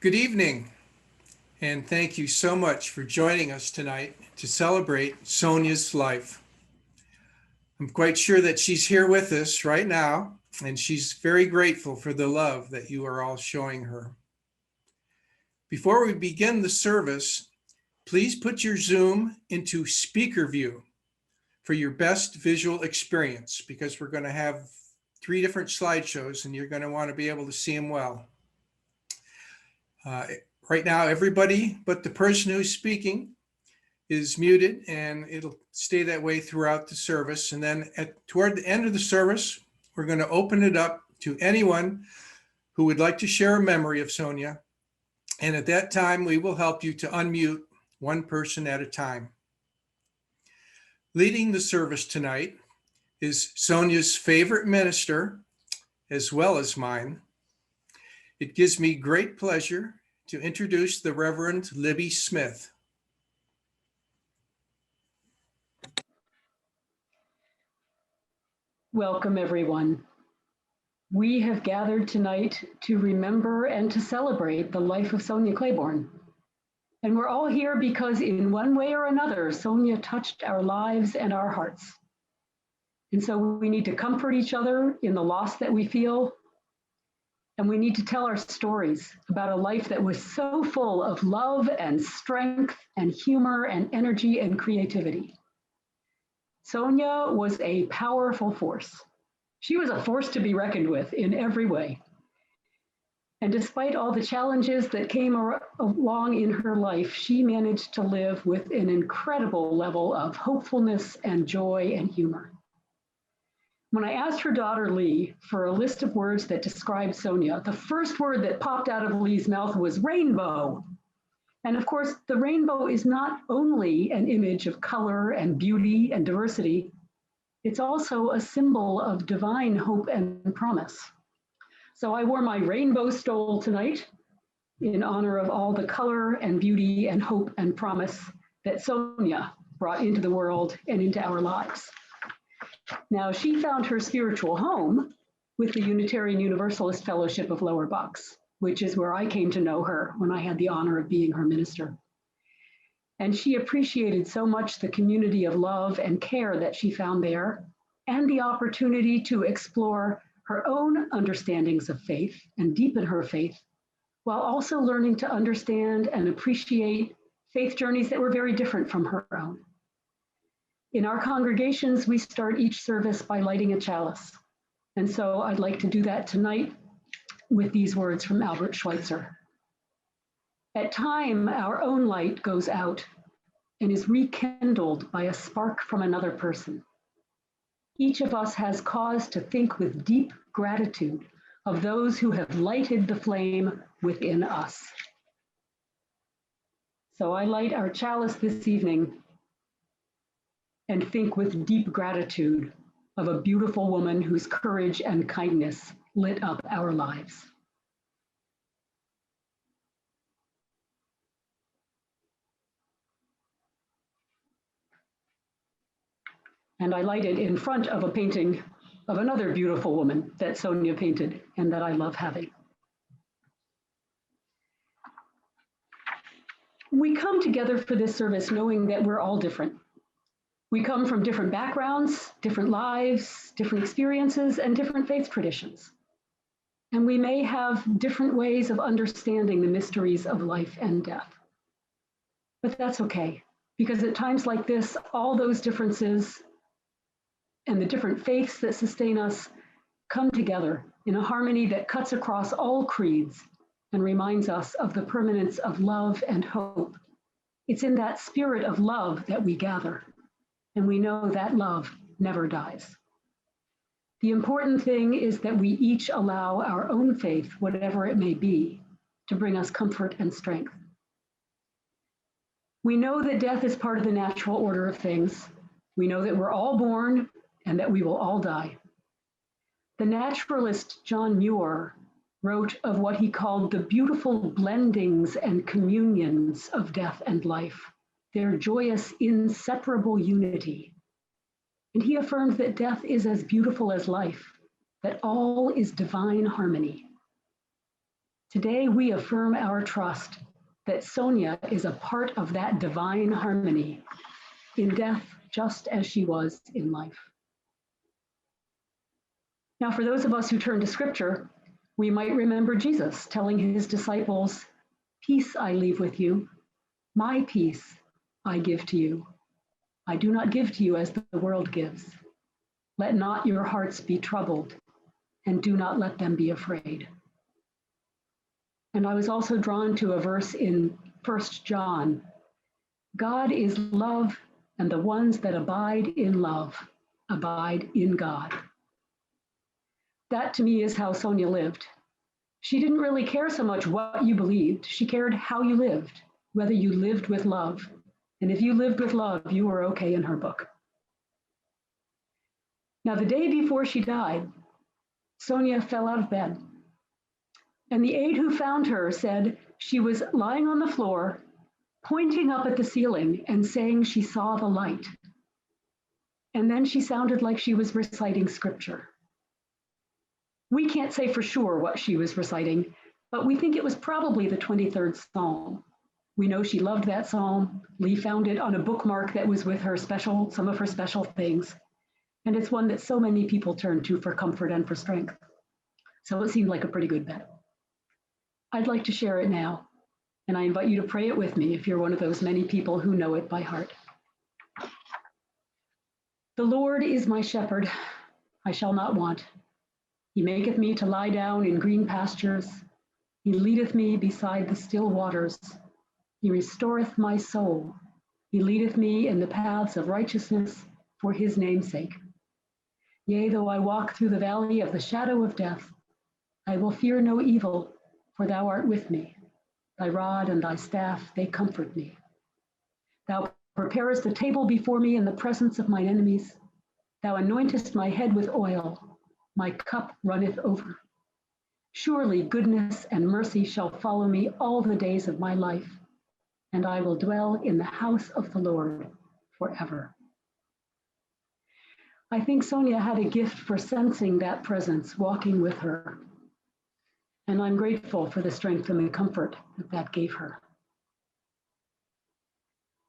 Good evening, and thank you so much for joining us tonight to celebrate Sonia's life. I'm quite sure that she's here with us right now, and she's very grateful for the love that you are all showing her. Before we begin the service, please put your Zoom into speaker view for your best visual experience because we're going to have 3 different slideshows and you're going to want to be able to see them well. Uh, right now, everybody but the person who's speaking is muted, and it'll stay that way throughout the service. And then toward the end of the service, we're going to open it up to anyone who would like to share a memory of Sonya. And at that time, we will help you to unmute one person at a time. Leading the service tonight is Sonia's favorite minister, as well as mine. It gives me great pleasure to introduce the Reverend Libby Smith. Welcome, everyone. We have gathered tonight to remember and to celebrate the life of Sonya Claybourne. And we're all here because in one way or another, Sonya touched our lives and our hearts. And so we need to comfort each other in the loss that we feel. And we need to tell our stories about a life that was so full of love and strength and humor and energy and creativity. Sonya was a powerful force. She was a force to be reckoned with in every way. And despite all the challenges that came along in her life, she managed to live with an incredible level of hopefulness and joy and humor. When I asked her daughter Lee for a list of words that described Sonya, the first word that popped out of Lee's mouth was rainbow. And of course, the rainbow is not only an image of color and beauty and diversity, it's also a symbol of divine hope and promise. So I wore my rainbow stole tonight in honor of all the color and beauty and hope and promise that Sonya brought into the world and into our lives. Now, she found her spiritual home with the Unitarian Universalist Fellowship of Lower Bucks, which is where I came to know her when I had the honor of being her minister. And she appreciated so much the community of love and care that she found there, and the opportunity to explore her own understandings of faith and deepen her faith, while also learning to understand and appreciate faith journeys that were very different from her own. In our congregations, we start each service by lighting a chalice. And so I'd like to do that tonight with these words from Albert Schweitzer. At time, our own light goes out and is rekindled by a spark from another person. Each of us has cause to think with deep gratitude of those who have lighted the flame within us. So I light our chalice this evening and think with deep gratitude of a beautiful woman whose courage and kindness lit up our lives. And I light it in front of a painting of another beautiful woman that Sonya painted and that I love having. We come together for this service knowing that we're all different. We come from different backgrounds, different lives, different experiences, and different faith traditions. And we may have different ways of understanding the mysteries of life and death. But that's okay, because at times like this, all those differences and the different faiths that sustain us come together in a harmony that cuts across all creeds and reminds us of the permanence of love and hope. It's in that spirit of love that we gather, and we know that love never dies. The important thing is that we each allow our own faith, whatever it may be, to bring us comfort and strength. We know that death is part of the natural order of things. We know that we're all born and that we will all die. The naturalist John Muir wrote of what he called the beautiful blendings and communions of death and life, their joyous, inseparable unity. And he affirmed that death is as beautiful as life, that all is divine harmony. Today, we affirm our trust that Sonya is a part of that divine harmony in death, just as she was in life. Now, for those of us who turn to scripture, we might remember Jesus telling his disciples, "Peace I leave with you, my peace I give to you. I do not give to you as the world gives. Let not your hearts be troubled, and do not let them be afraid." And I was also drawn to a verse in 1 John. God is love, and the ones that abide in love abide in God. That to me is how Sonya lived. She didn't really care so much what you believed. She cared how you lived, whether you lived with love. And if you lived with love, you were okay in her book. Now, the day before she died, Sonya fell out of bed. And the aide who found her said she was lying on the floor, pointing up at the ceiling and saying she saw the light. And then she sounded like she was reciting scripture. We can't say for sure what she was reciting, but we think it was probably the 23rd Psalm. We know she loved that psalm. Lee found it on a bookmark that was with her some of her special things. And it's one that so many people turn to for comfort and for strength. So it seemed like a pretty good bet. I'd like to share it now, and I invite you to pray it with me if you're one of those many people who know it by heart. The Lord is my shepherd, I shall not want. He maketh me to lie down in green pastures. He leadeth me beside the still waters. He restoreth my soul. He leadeth me in the paths of righteousness for his name's sake. Yea, though I walk through the valley of the shadow of death, I will fear no evil, for thou art with me. Thy rod and thy staff, they comfort me. Thou preparest a table before me in the presence of mine enemies. Thou anointest my head with oil. My cup runneth over. Surely goodness and mercy shall follow me all the days of my life, and I will dwell in the house of the Lord forever. I think Sonya had a gift for sensing that presence walking with her, and I'm grateful for the strength and the comfort that that gave her.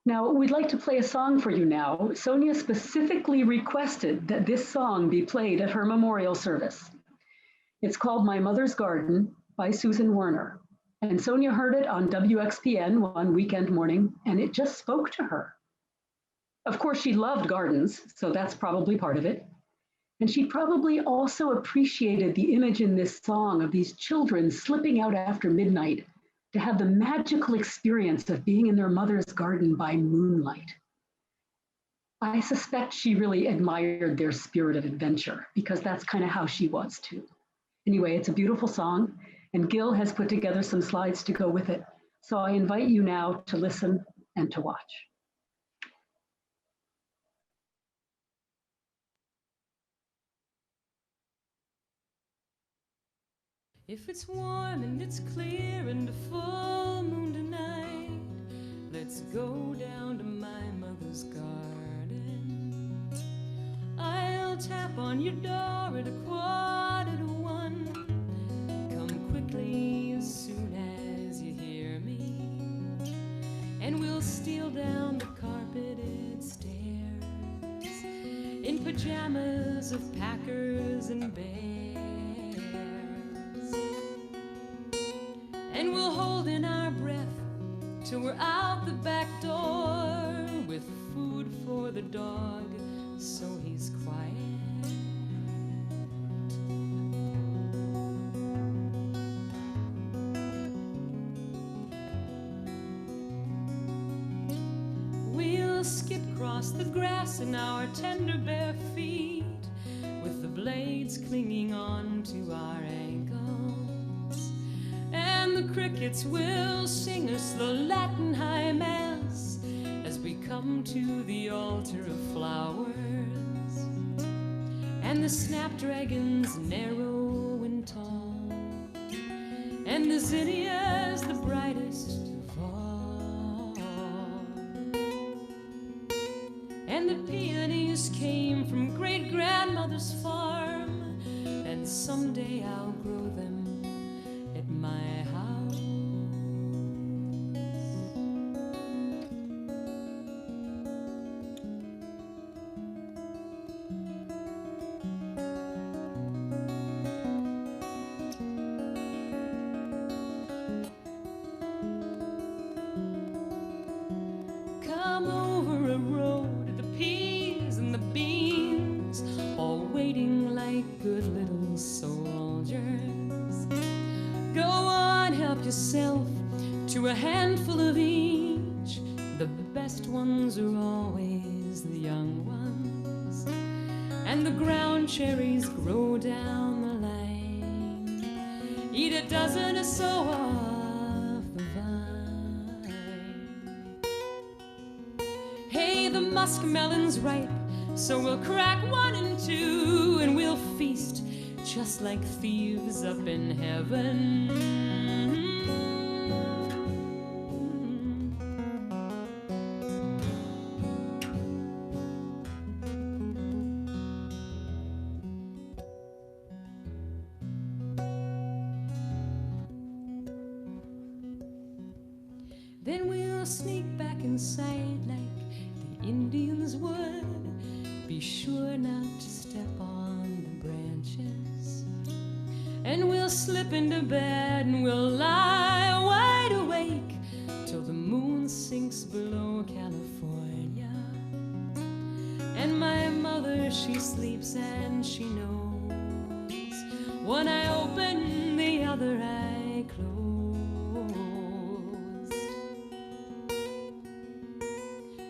Now, we'd like to play a song for you now. Sonya specifically requested that this song be played at her memorial service. It's called My Mother's Garden by Susan Werner. And Sonya heard it on WXPN one weekend morning, and it just spoke to her. Of course, she loved gardens, so that's probably part of it. And she probably also appreciated the image in this song of these children slipping out after midnight to have the magical experience of being in their mother's garden by moonlight. I suspect she really admired their spirit of adventure, because that's kind of how she was too. Anyway, it's a beautiful song, and Gil has put together some slides to go with it. So I invite you now to listen and to watch. If it's warm and it's clear and a full moon tonight, let's go down to my mother's garden. I'll tap on your door at 1:45. Come quickly as soon as you hear me, and we'll steal down the carpeted stairs in pajamas of packers and bears. And we'll hold in our breath till we're out the back door with food for the dog so he's quiet. We'll skip across the grass in our tender bare feet with the blades clinging on to our ankles. And the crickets will sing us the Latin high mass as we come to the altar of flowers. And the snapdragons narrow and tall, and the zinnias the brightest of all. And the peonies came from great-grandmother's farm, and someday I'll grow them at my house. good little soldiers. Go on, help yourself to a handful of each. The best ones are always the young ones, and the ground cherries grow down the line. Eat a dozen or so off the vine. Hey, the muskmelon's ripe, so we'll crack one and two, and we'll feast just like thieves up in heaven. Then we'll sneak back inside like the Indians would. Be sure not to step on the branches. And we'll slip into bed and we'll lie wide awake till the moon sinks below California. And my mother, she sleeps and she knows. One eye open, the other eye closed.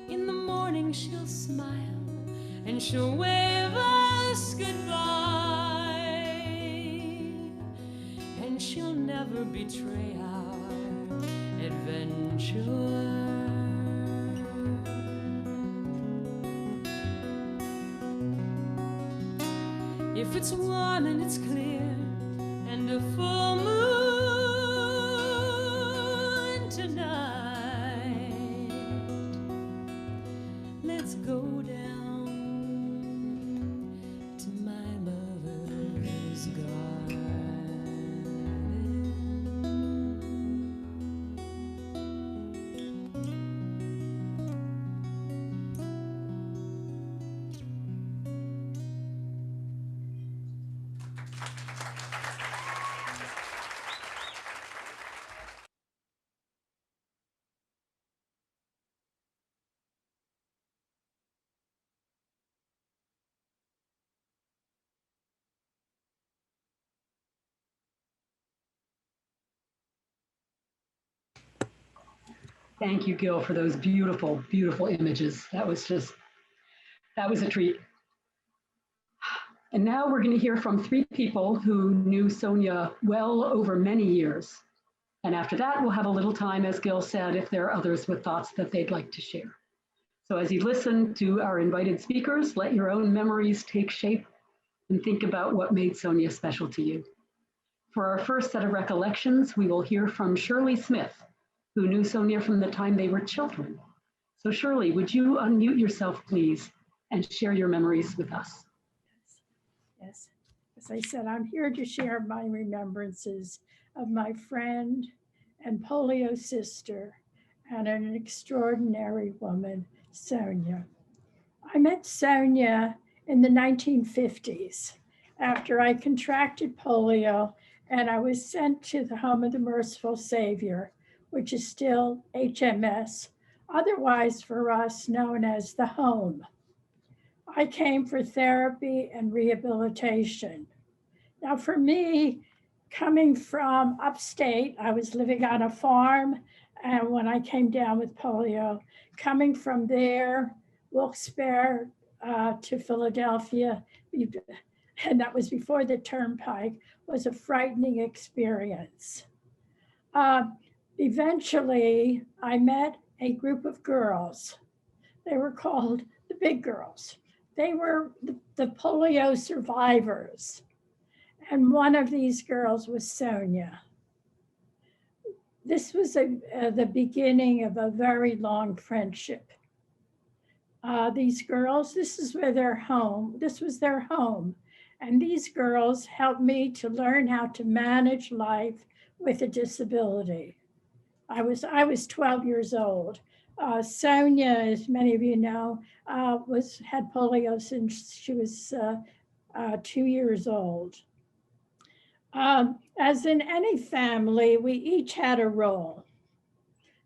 In the morning she'll smile and she'll wave us goodbye, and she'll never betray our adventure. If it's warm and it's clear and a full moon tonight, let's go down to my mother's garden. Thank you, Gil, for those beautiful, beautiful images. That was a treat. And now we're going to hear from three people who knew Sonya well over many years. And after that, we'll have a little time, as Gil said, if there are others with thoughts that they'd like to share. So as you listen to our invited speakers, let your own memories take shape and think about what made Sonya special to you. For our first set of recollections, we will hear from Shirley Smith, who knew Sonya from the time they were children. So Shirley, would you unmute yourself, please, and share your memories with us? Yes, as I said, I'm here to share my remembrances of my friend and polio sister and an extraordinary woman, Sonya. I met Sonya in the 1950s after I contracted polio and I was sent to the Home of the Merciful Savior, which is still HMS, otherwise for us known as the home. I came for therapy and rehabilitation. Now for me, coming from upstate, I was living on a farm, and when I came down with polio, coming from there, Wilkes-Barre to Philadelphia, and that was before the turnpike, was a frightening experience. Eventually, I met a group of girls. They were called the Big Girls. They were the polio survivors. And one of these girls was Sonya. This was the beginning of a very long friendship. These girls, this was their home. And these girls helped me to learn how to manage life with a disability. I was 12 years old. Sonya, as many of you know, had polio since she was 2 years old. As in any family, we each had a role.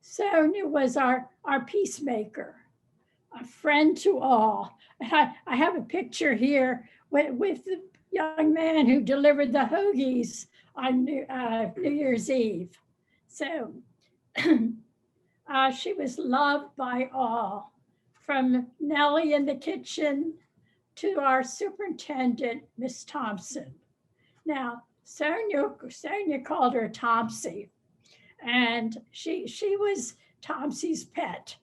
Sonya was our peacemaker, a friend to all. I have a picture here with young man who delivered the hoagies on New Year's Eve. So she was loved by all, from Nellie in the kitchen to our superintendent, Miss Thompson. Now, Sonya called her Topsy, and she was Topsy's pet.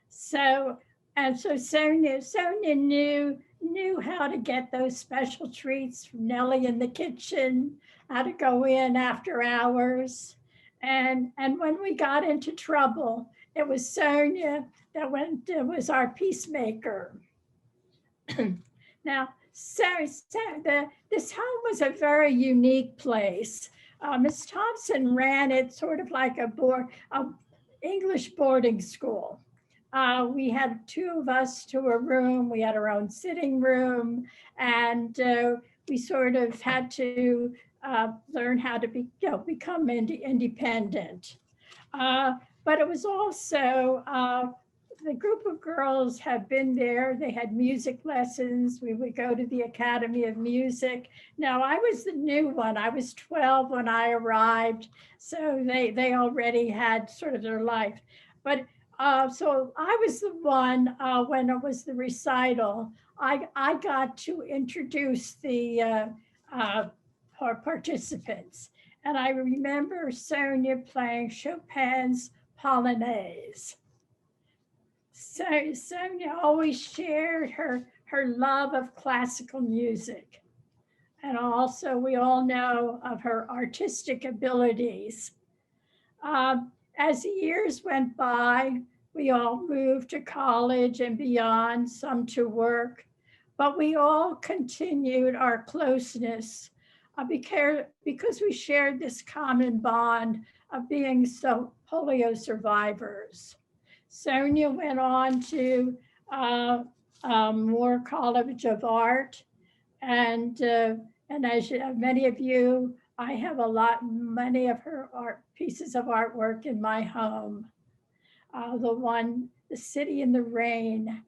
So Sonya knew how to get those special treats from Nellie in the kitchen, how to go in after hours. And when we got into trouble, it was Sonya that was our peacemaker. Now, this home was a very unique place. Miss Thompson ran it sort of like a English boarding school. We had two of us to a room. We had our own sitting room, and we sort of had to learn how to become independent. But it was also the group of girls had been there. They had music lessons. We would go to the Academy of Music. Now, I was the new one. I was 12 when I arrived, so they already had sort of their life. But so I was the one when it was the recital. I got to introduce the participants, and I remember Sonya playing Chopin's Polonaise. So Sonya always shared her love of classical music. And also we all know of her artistic abilities. As the years went by, we all moved to college and beyond, some to work, but we all continued our closeness because we shared this common bond of being polio survivors. Sonya went on to Moore College of Art, and as many of you, I have many of her pieces of artwork in my home. The City in the Rain,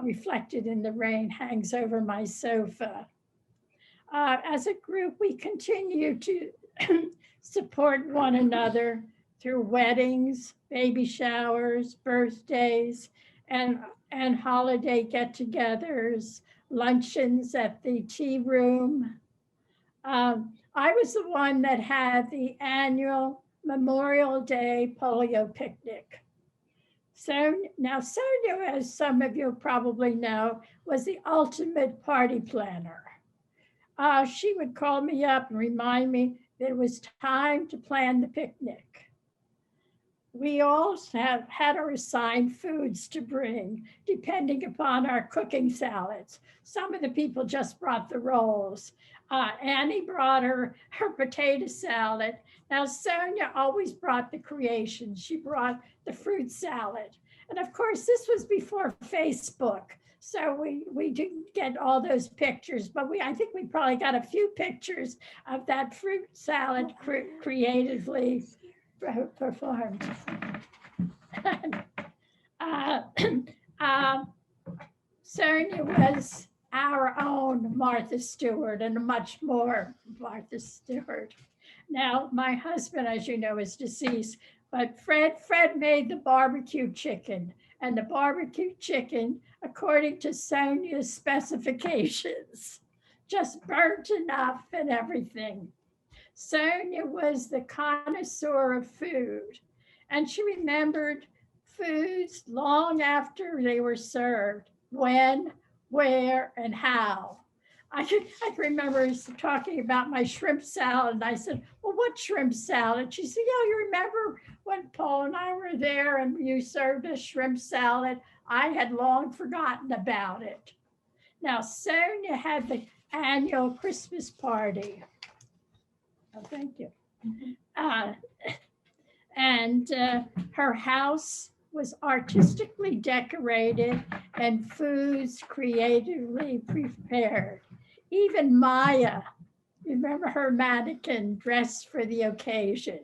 reflected in the rain, hangs over my sofa. As a group, we continue to support one another through weddings, baby showers, birthdays, and holiday get-togethers, luncheons at the tea room. I was the one that had the annual Memorial Day polio picnic. So now Sonya, as some of you probably know, was the ultimate party planner. She would call me up and remind me that it was time to plan the picnic. We all had our assigned foods to bring, depending upon our cooking salads. Some of the people just brought the rolls. Annie brought her potato salad. Now, Sonya always brought the creations. She brought the fruit salad. And of course, this was before Facebook. So we didn't get all those pictures, but I think we probably got a few pictures of that fruit salad creatively performed. Sonya was our own Martha Stewart, and much more Martha Stewart. Now, my husband, as you know, is deceased, but Fred made the barbecue chicken, and the barbecue chicken, according to Sonya's specifications, just burnt enough and everything. Sonya was the connoisseur of food, and she remembered foods long after they were served, when, where, and how. I can remember talking about my shrimp salad, and I said, well, what shrimp salad? She said, yeah, you remember when Paul and I were there and you served us shrimp salad? I had long forgotten about it. Now, Sonya had the annual Christmas party. Oh, thank you. Her house was artistically decorated and foods creatively prepared. Even Maya, remember her mannequin dressed for the occasion.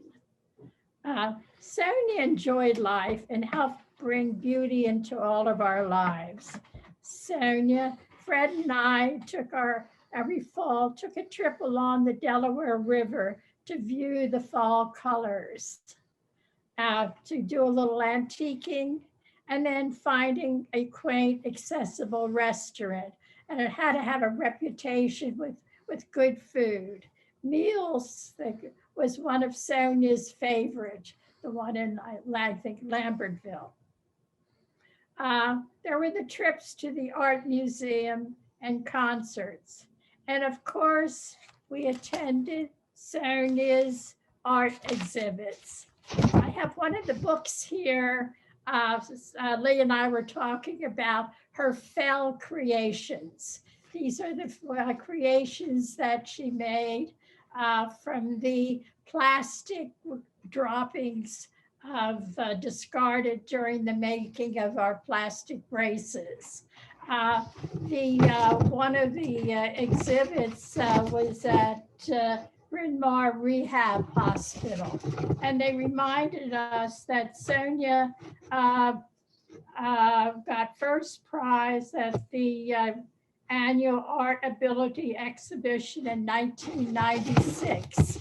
Sonya enjoyed life and helped bring beauty into all of our lives. Sonya, Fred and I took our every fall took a trip along the Delaware River to view the fall colors, to do a little antiquing, and then finding a quaint, accessible restaurant. And it had to have a reputation with good food. Meals was one of Sonia's favorite, the one in, I think, Lambertville. There were the trips to the art museum and concerts. And of course, we attended Sonia's art exhibits. I have one of the books here. Lee and I were talking about her fell creations. These are the creations that she made from the plastic droppings of discarded during the making of our plastic braces. One of the exhibits was at Bryn Mawr Rehab Hospital, and they reminded us that Sonya got first prize at the annual Art Ability Exhibition in 1996.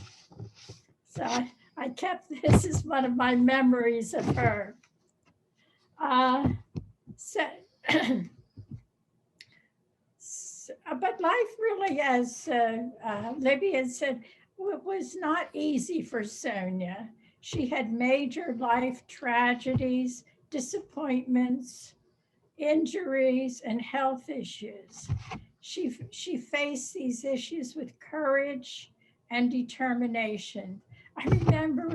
So I kept this as one of my memories of her. But life really, as Libby had said, was not easy for Sonya. She had major life tragedies, disappointments, injuries, and health issues. She faced these issues with courage and determination. I remember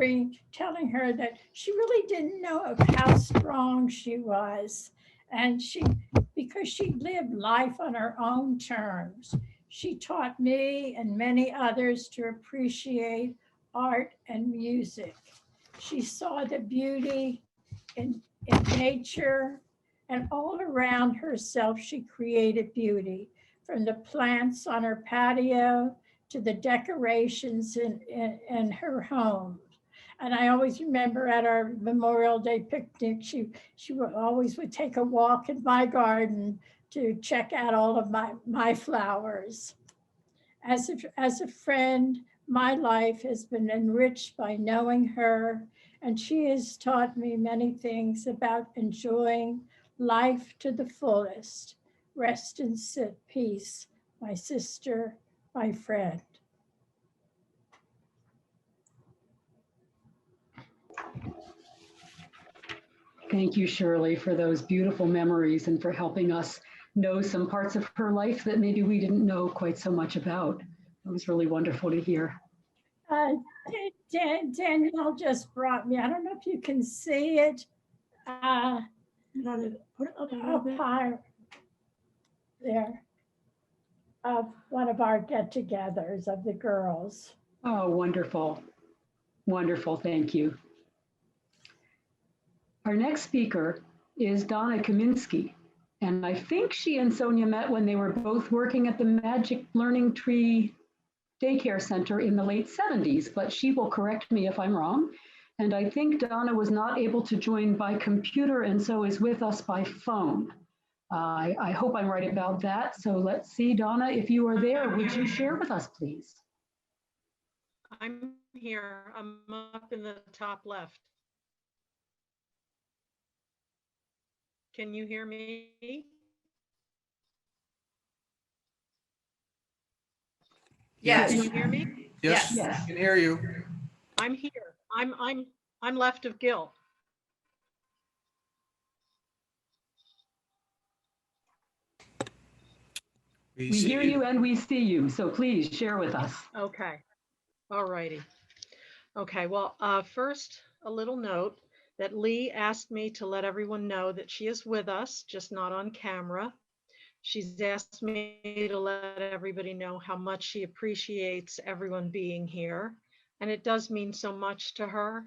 telling her that she really didn't know how strong she was. And because she lived life on her own terms, she taught me and many others to appreciate art and music. She saw the beauty in nature, and all around herself, she created beauty, from the plants on her patio to the decorations in her home. And I always remember at our Memorial Day picnic, she always would take a walk in my garden to check out all of my flowers. As a friend, my life has been enriched by knowing her, and she has taught me many things about enjoying life to the fullest. Rest in peace, my sister, my friend. Thank you, Shirley, for those beautiful memories and for helping us know some parts of her life that maybe we didn't know quite so much about. It was really wonderful to hear. Danielle just brought me, I don't know if you can see it, up high there, of one of our get-togethers of the girls. Oh, wonderful. Wonderful, thank you. Our next speaker is Donna Kaminsky, and I think she and Sonya met when they were both working at the Magic Learning Tree Daycare Center in the late 70s, but she will correct me if I'm wrong. And I think Donna was not able to join by computer and so is with us by phone. I hope I'm right about that. So let's see, Donna, if you are there, would you share with us, please? I'm here. I'm up in the top left. Can you hear me? Yes. Can you hear me? Yes, Yes. I can hear you. I'm here. I'm left of Gil. We hear you and we see you, so please share with us. Okay. All righty. Okay. Well, first, a little note that Lee asked me to let everyone know that she is with us, just not on camera. She's asked me to let everybody know how much she appreciates everyone being here. And it does mean so much to her.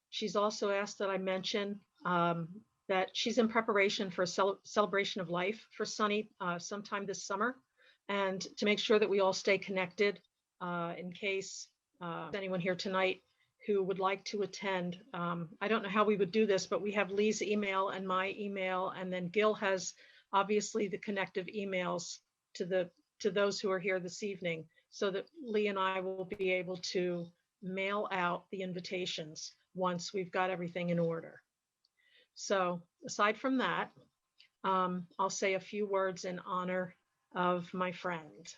She's also asked that I mention that she's in preparation for a celebration of life for Sunny sometime this summer, and to make sure that we all stay connected in case anyone here tonight who would like to attend. I don't know how we would do this, but we have Lee's email and my email, and then Gil has obviously the connective emails to to those who are here this evening so that Lee and I will be able to mail out the invitations once we've got everything in order. So aside from that, I'll say a few words in honor of my friend.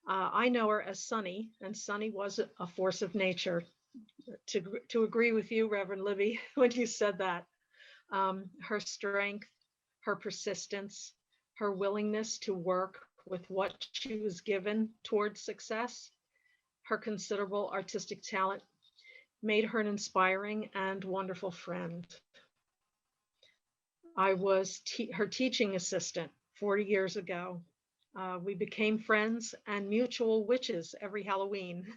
I know her as Sunny, and Sunny was a force of nature. To agree with you, Reverend Libby, when you said that. Her strength, her persistence, her willingness to work with what she was given towards success, her considerable artistic talent made her an inspiring and wonderful friend. I was her teaching assistant 40 years ago. We became friends and mutual witches every Halloween.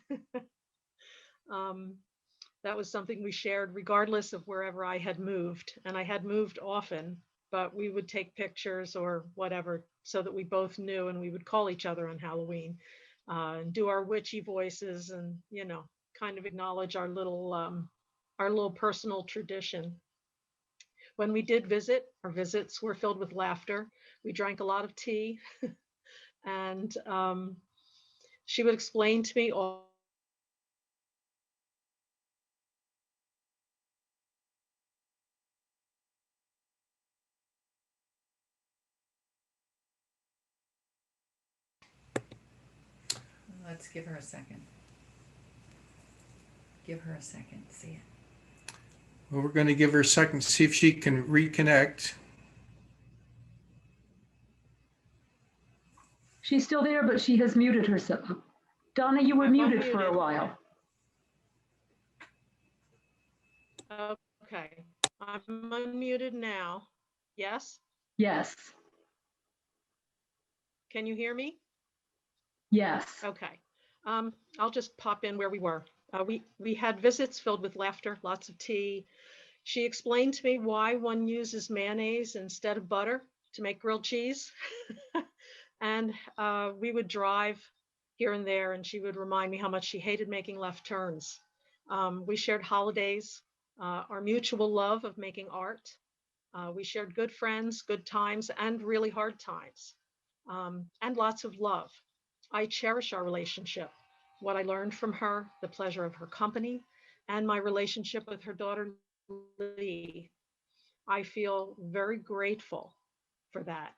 That was something we shared regardless of wherever I had moved. And I had moved often, but we would take pictures or whatever so that we both knew, and we would call each other on Halloween and do our witchy voices and, you know, kind of acknowledge our little personal tradition. When we did visit, our visits were filled with laughter. We drank a lot of tea and she would explain to me all Let's give her a second. Give her a second, see it. Well, we're going to give her a second to see if she can reconnect. She's still there, but she has muted herself. Donna, you were I'm muted for a unmuted. while. Okay, I'm unmuted now. Yes? Yes, Can you hear me? yes. Okay. I'll just pop in where we were. We had visits filled with laughter, lots of tea. She explained to me why one uses mayonnaise instead of butter to make grilled cheese. And we would drive here and there, and she would remind me how much she hated making left turns. We shared holidays, our mutual love of making art. We shared good friends, good times, and really hard times, and lots of love. I cherish our relationship, what I learned from her, the pleasure of her company, and my relationship with her daughter, Lee. I feel very grateful for that.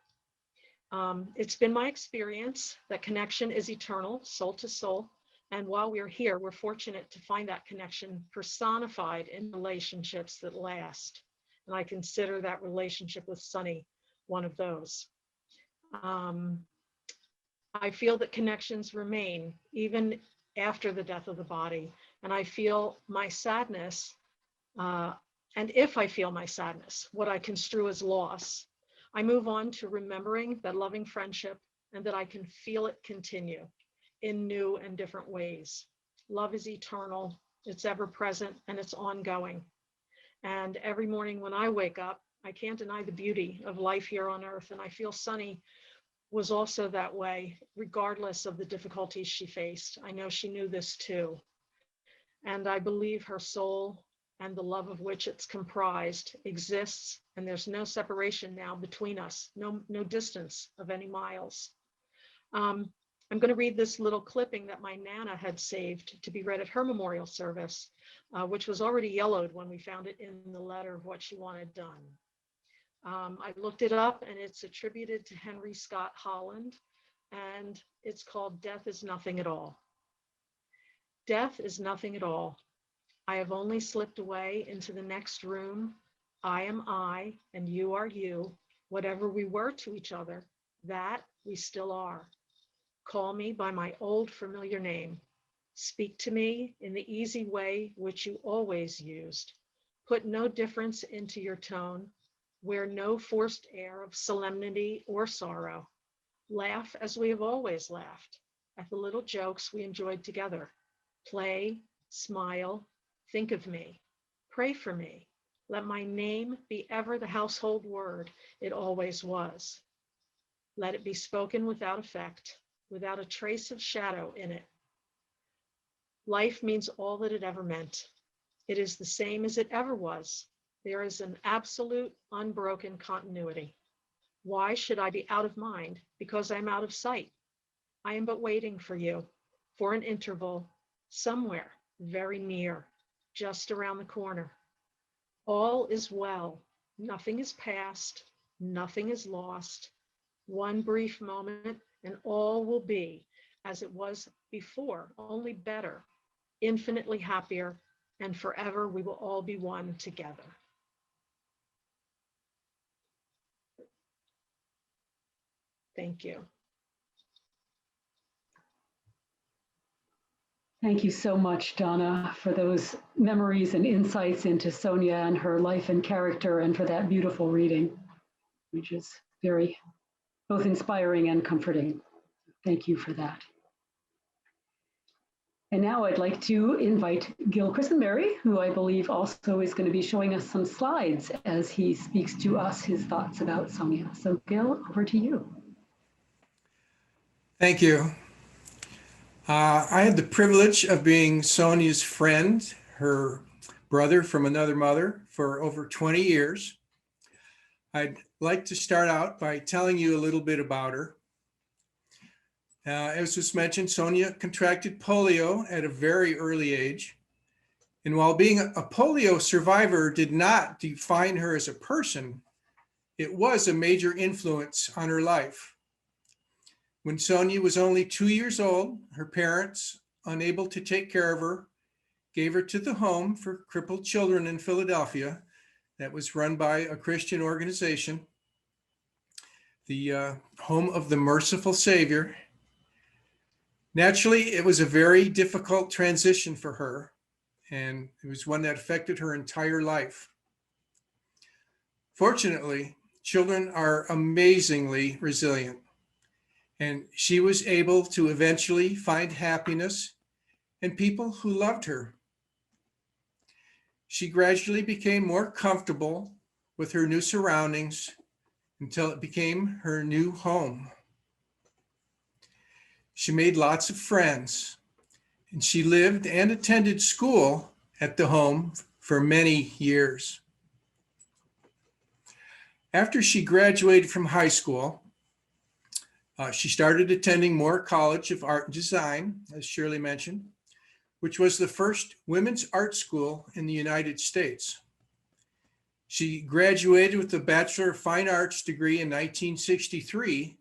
It's been my experience that connection is eternal, soul to soul. And while we're here, we're fortunate to find that connection personified in relationships that last. And I consider that relationship with Sunny one of those. I feel that connections remain even after the death of the body. And I feel my sadness, and if I feel my sadness, what I construe as loss, I move on to remembering that loving friendship and that I can feel it continue in new and different ways. Love is eternal, it's ever present, and it's ongoing. And every morning when I wake up, I can't deny the beauty of life here on earth. And I feel Sunny was also that way, regardless of the difficulties she faced. I know she knew this too. And I believe her soul and the love of which it's comprised exists, and there's no separation now between us, no distance of any miles. I'm going to read this little clipping that my Nana had saved to be read at her memorial service, which was already yellowed when we found it in the letter of what she wanted done. I looked it up, and it's attributed to Henry Scott Holland, and it's called Death is Nothing at All. Death is nothing at all. I have only slipped away into the next room. I am I, and you are you. Whatever we were to each other, that we still are. Call me by my old familiar name. Speak to me in the easy way which you always used. Put no difference into your tone. Wear no forced air of solemnity or sorrow. Laugh as we have always laughed at the little jokes we enjoyed together. Play, smile, think of me, pray for me. Let my name be ever the household word it always was. Let it be spoken without effect, without a trace of shadow in it. Life means all that it ever meant. It is the same as it ever was. There is an absolute, unbroken continuity. Why should I be out of mind because I'm out of sight? I am but waiting for you, for an interval, somewhere very near, just around the corner. All is well. Nothing is past. Nothing is lost. One brief moment, and all will be as it was before, only better, infinitely happier, and forever we will all be one together. Thank you. Thank you so much, Donna, for those memories and insights into Sonya and her life and character, and for that beautiful reading, which is very both inspiring and comforting. Thank you for that. And now I'd like to invite Gil Christenberry, who I believe also is going to be showing us some slides as he speaks to us his thoughts about Sonya. So Gil, over to you. Thank you. I had the privilege of being Sonya's friend, her brother from another mother, for over 20 years. I'd like to start out by telling you a little bit about her. As was mentioned, Sonya contracted polio at a very early age. And while being a polio survivor did not define her as a person, it was a major influence on her life. When Sonya was only 2 years old, her parents, unable to take care of her, gave her to the home for crippled children in Philadelphia that was run by a Christian organization, the Home of the Merciful Savior. Naturally, it was a very difficult transition for her, and it was one that affected her entire life. Fortunately, children are amazingly resilient. And she was able to eventually find happiness and people who loved her. She gradually became more comfortable with her new surroundings until it became her new home. She made lots of friends, and she lived and attended school at the home for many years. After she graduated from high school, she started attending Moore College of Art and Design, as Shirley mentioned, which was the first women's art school in the United States. She graduated with a Bachelor of Fine Arts degree in 1963,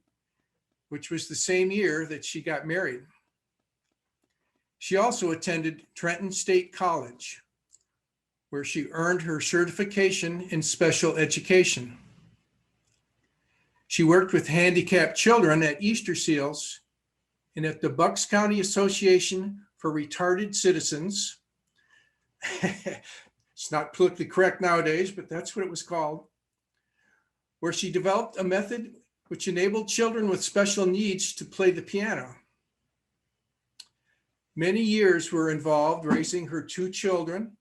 which was the same year that she got married. She also attended Trenton State College, where she earned her certification in special education. She worked with handicapped children at Easter Seals and at the Bucks County Association for Retarded Citizens. It's not politically correct nowadays, but that's what it was called, where she developed a method which enabled children with special needs to play the piano. Many years were involved raising her 2 children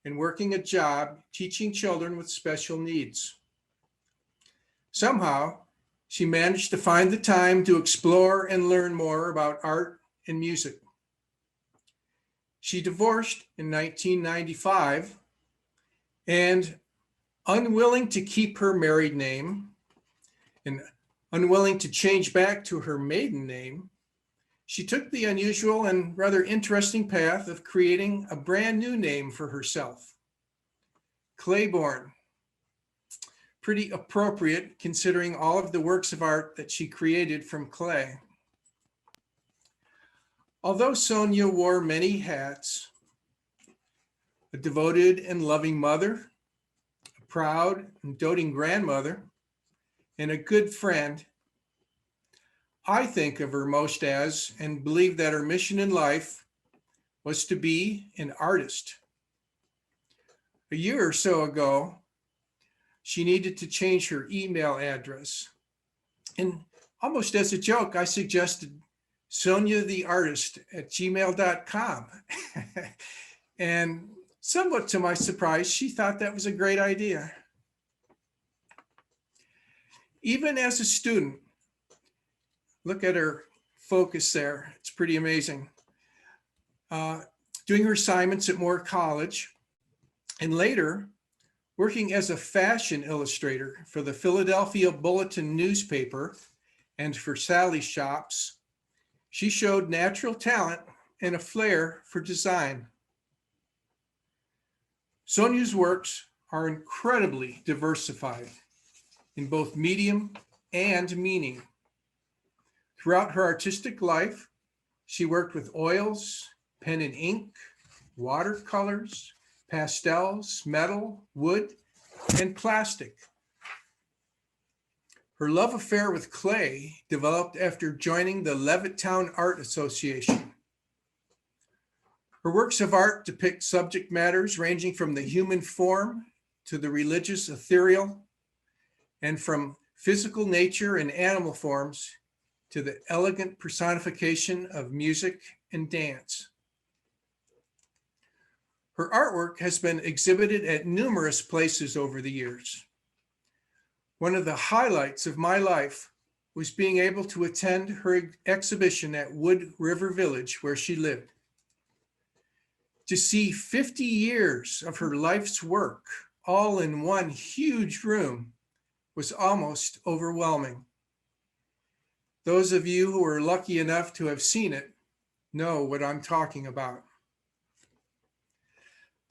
and working a job teaching children with special needs. Somehow, she managed to find the time to explore and learn more about art and music. She divorced in 1995, and unwilling to keep her married name and unwilling to change back to her maiden name, she took the unusual and rather interesting path of creating a brand new name for herself, Claybourne. Pretty appropriate considering all of the works of art that she created from clay. Although Sonya wore many hats, a devoted and loving mother, a proud and doting grandmother, and a good friend, I think of her most as and believe that her mission in life was to be an artist. A year or so ago, she needed to change her email address. And almost as a joke, I suggested sonyatheartist@gmail.com. And somewhat to my surprise, she thought that was a great idea. Even as a student, look at her focus there. It's pretty amazing. Doing her assignments at Moore College, and later working as a fashion illustrator for the Philadelphia Bulletin newspaper and for Sally's Shops She showed natural talent and a flair for design. Sonya's works are incredibly diversified in both medium and meaning. Throughout her artistic life, she worked with oils, pen and ink, watercolors, pastels, metal, wood, and plastic. Her love affair with clay developed after joining the Levittown Art Association. Her works of art depict subject matters ranging from the human form to the religious ethereal, and from physical nature and animal forms to the elegant personification of music and dance. Her artwork has been exhibited at numerous places over the years. One of the highlights of my life was being able to attend her exhibition at Wood River Village, where she lived. To see 50 years of her life's work all in one huge room was almost overwhelming. Those of you who are lucky enough to have seen it know what I'm talking about.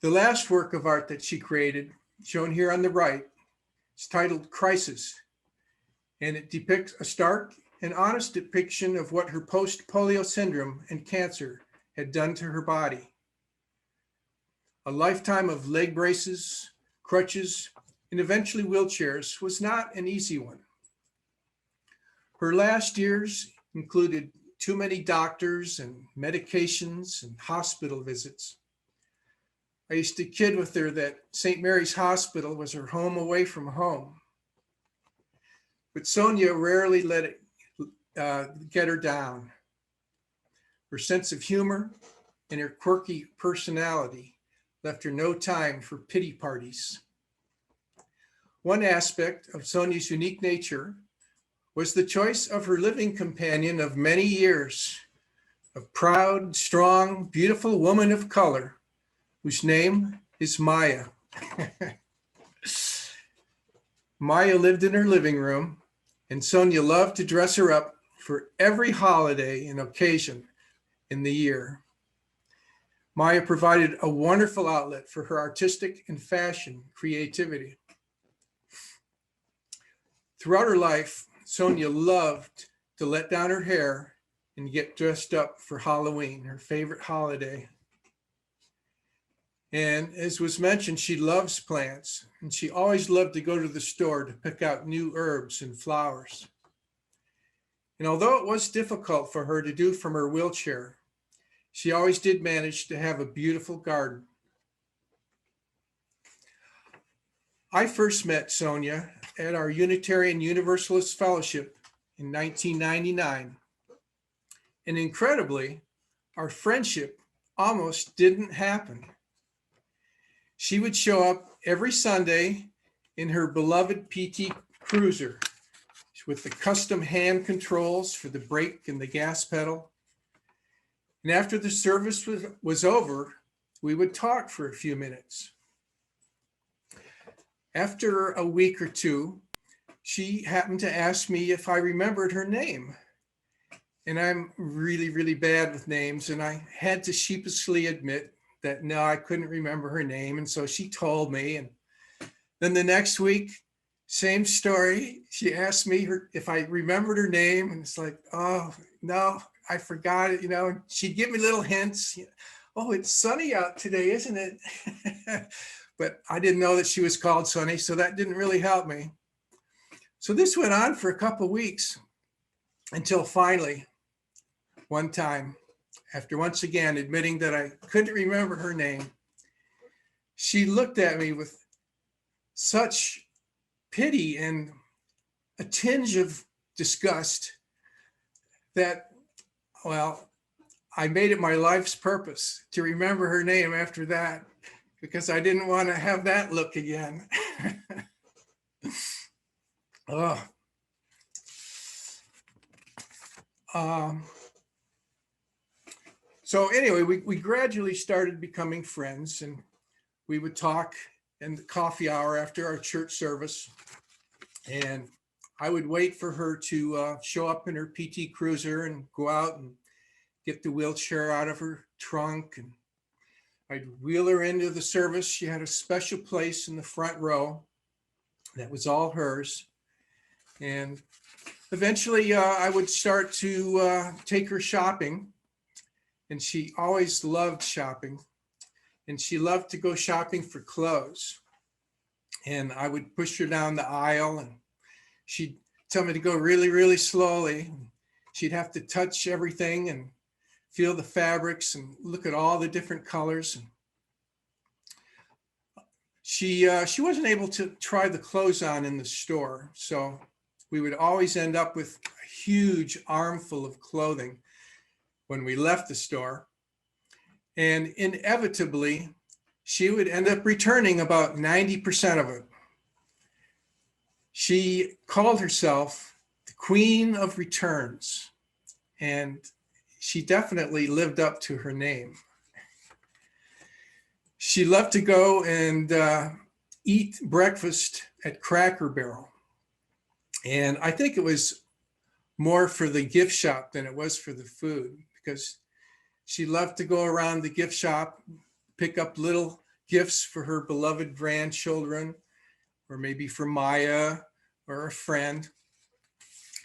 The last work of art that she created, shown here on the right, is titled Crisis, and it depicts a stark and honest depiction of what her post-polio syndrome and cancer had done to her body. A lifetime of leg braces, crutches, and eventually wheelchairs was not an easy one. Her last years included too many doctors and medications and hospital visits. I used to kid with her that St. Mary's Hospital was her home away from home. But Sonya rarely let it get her down. Her sense of humor and her quirky personality left her no time for pity parties. One aspect of Sonya's unique nature was the choice of her living companion of many years, a proud, strong, beautiful woman of color, whose name is Maya. Maya lived in her living room, and Sonya loved to dress her up for every holiday and occasion in the year. Maya provided a wonderful outlet for her artistic and fashion creativity. Throughout her life, Sonya loved to let down her hair and get dressed up for Halloween, her favorite holiday. And as was mentioned, she loves plants, and she always loved to go to the store to pick out new herbs and flowers. And although it was difficult for her to do from her wheelchair, she always did manage to have a beautiful garden. I first met Sonya at our Unitarian Universalist Fellowship in 1999. And incredibly, our friendship almost didn't happen. She would show up every Sunday in her beloved PT Cruiser with the custom hand controls for the brake and the gas pedal. And after the service was over, we would talk for a few minutes. After a week or two, she happened to ask me if I remembered her name. And I'm really, really bad with names. And I had to sheepishly admit that no, I couldn't remember her name. And so she told me. And then the next week, same story. She asked me if I remembered her name. And it's like, oh, no, I forgot it, and she'd give me little hints. Oh, it's sunny out today, isn't it? But I didn't know that she was called Sunny, so that didn't really help me. So this went on for a couple of weeks until finally, one time, after once again admitting that I couldn't remember her name, she looked at me with such pity and a tinge of disgust that, well, I made it my life's purpose to remember her name after that, because I didn't want to have that look again. Oh. So anyway, we gradually started becoming friends, and we would talk in the coffee hour after our church service. And I would wait for her to show up in her PT Cruiser and go out and get the wheelchair out of her trunk, and I'd wheel her into the service. She had a special place in the front row that was all hers. And eventually I would start to take her shopping, and she always loved shopping, and she loved to go shopping for clothes. And I would push her down the aisle, and she'd tell me to go really, really slowly. She'd have to touch everything and feel the fabrics and look at all the different colors. And she wasn't able to try the clothes on in the store, so we would always end up with a huge armful of clothing when we left the store. And inevitably, she would end up returning about 90% of it. She called herself the Queen of Returns, and she definitely lived up to her name. She loved to go and eat breakfast at Cracker Barrel. And I think it was more for the gift shop than it was for the food, because she loved to go around the gift shop, pick up little gifts for her beloved grandchildren, or maybe for Maya or a friend.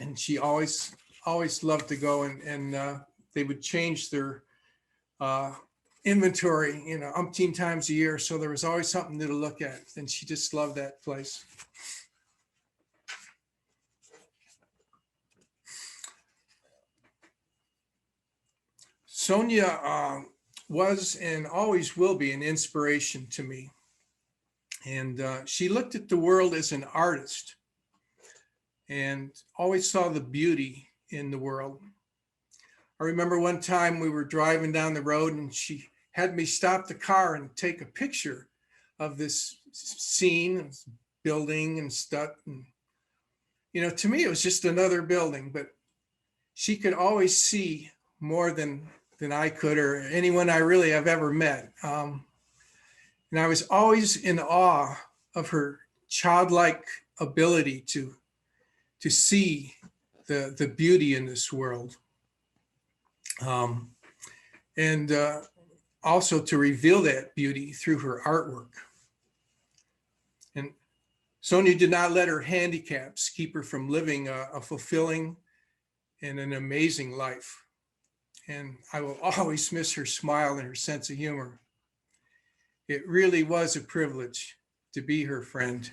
And she always loved to go, and they would change their inventory, umpteen times a year. So there was always something to look at, and she just loved that place. Sonya was and always will be an inspiration to me. And she looked at the world as an artist and always saw the beauty in the world. I remember one time we were driving down the road, and she had me stop the car and take a picture of this scene, building and stuff. And, to me, it was just another building, but she could always see more than I could, or anyone I really have ever met. And I was always in awe of her childlike ability to see the beauty in this world. And also to reveal that beauty through her artwork. And Sonya did not let her handicaps keep her from living a fulfilling and an amazing life. And I will always miss her smile and her sense of humor. It really was a privilege to be her friend.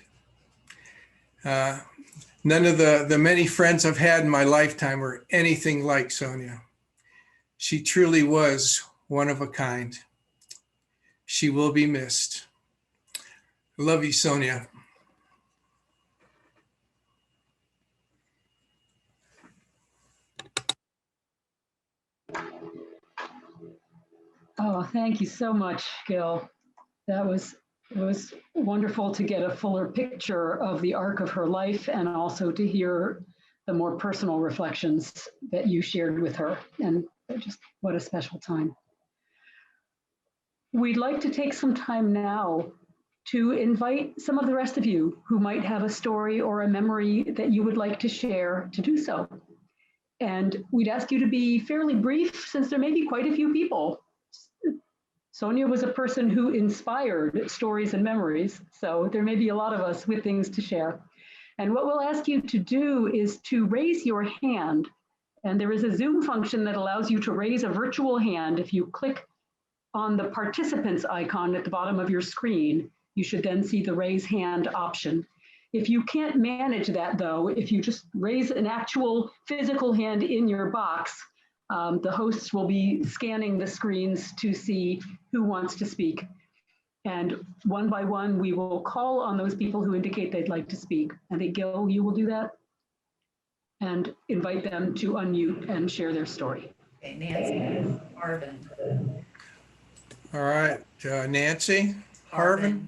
None of the many friends I've had in my lifetime were anything like Sonya. She truly was one of a kind. She will be missed. Love you, Sonya. Oh, thank you so much, Gil. It was wonderful to get a fuller picture of the arc of her life, and also to hear the more personal reflections that you shared with her. And just what a special time. We'd like to take some time now to invite some of the rest of you who might have a story or a memory that you would like to share to do so. And we'd ask you to be fairly brief, since there may be quite a few people. Sonya was a person who inspired stories and memories, so there may be a lot of us with things to share. And what we'll ask you to do is to raise your hand. And there is a Zoom function that allows you to raise a virtual hand. If you click on the participants icon at the bottom of your screen, you should then see the raise hand option. If you can't manage that, though, if you just raise an actual physical hand in your box, the hosts will be scanning the screens to see who wants to speak. And one by one, we will call on those people who indicate they'd like to speak. I think, Gil, you will do that? And invite them to unmute and share their story. Okay, Nancy Harvin. All right, Nancy Harvin.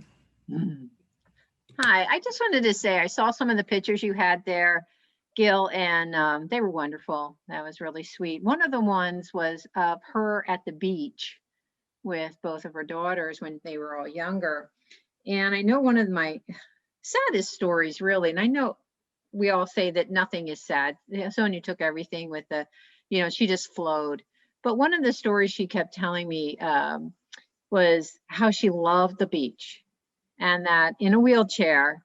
Hi, I just wanted to say I saw some of the pictures you had there, Gil, and they were wonderful. That was really sweet. One of the ones was of her at the beach with both of her daughters when they were all younger. And I know one of my saddest stories, really, and I know we all say that nothing is sad. Sonya took everything with she just flowed. But one of the stories she kept telling me was how she loved the beach, and that in a wheelchair,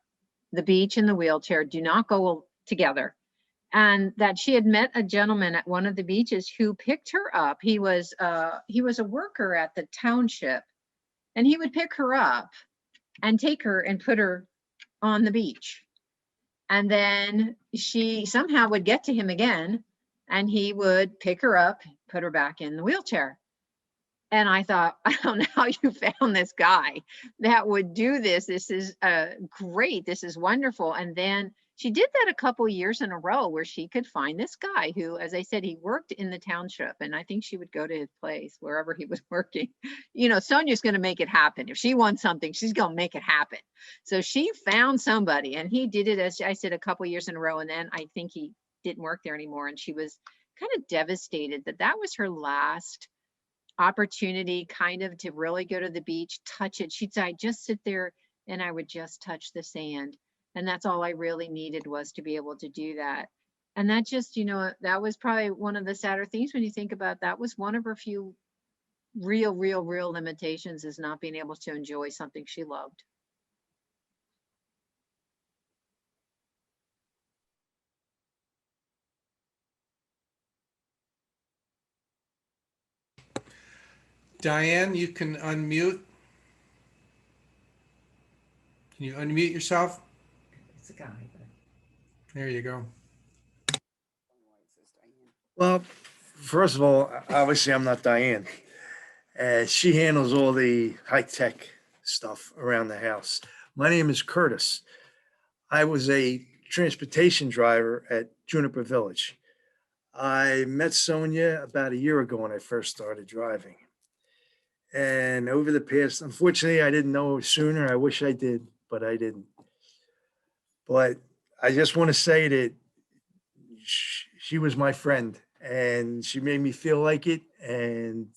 the beach and the wheelchair do not go together. And that she had met a gentleman at one of the beaches who picked her up. He was a worker at the township, and he would pick her up and take her and put her on the beach. And then she somehow would get to him again, and he would pick her up, put her back in the wheelchair. And I thought, I don't know how you found this guy that would do this. This is great. This is wonderful. And then she did that a couple years in a row where she could find this guy who, as I said, he worked in the township. And I think she would go to his place wherever he was working. You know, Sonia's going to make it happen. If she wants something, she's going to make it happen. So she found somebody, and he did it, as I said, a couple years in a row. And then I think he didn't work there anymore. And she was kind of devastated that that was her last opportunity kind of to really go to the beach, touch it. She'd say, I just sit there and I would just touch the sand. And that's all I really needed, was to be able to do that. And that just, you know, that was probably one of the sadder things when you think about that was one of her few real limitations, is not being able to enjoy something she loved. Diane, you can unmute. Can you unmute yourself? It's a guy, but There you go. Well, first of all, obviously I'm not Diane. She handles all the high-tech stuff around the house. My name is Curtis. I was a transportation driver at Juniper Village. I met Sonya about a year ago when I first started driving. And over the past, unfortunately, I didn't know sooner. I wish I did, but I didn't. But I just want to say that she was my friend, and she made me feel like it. And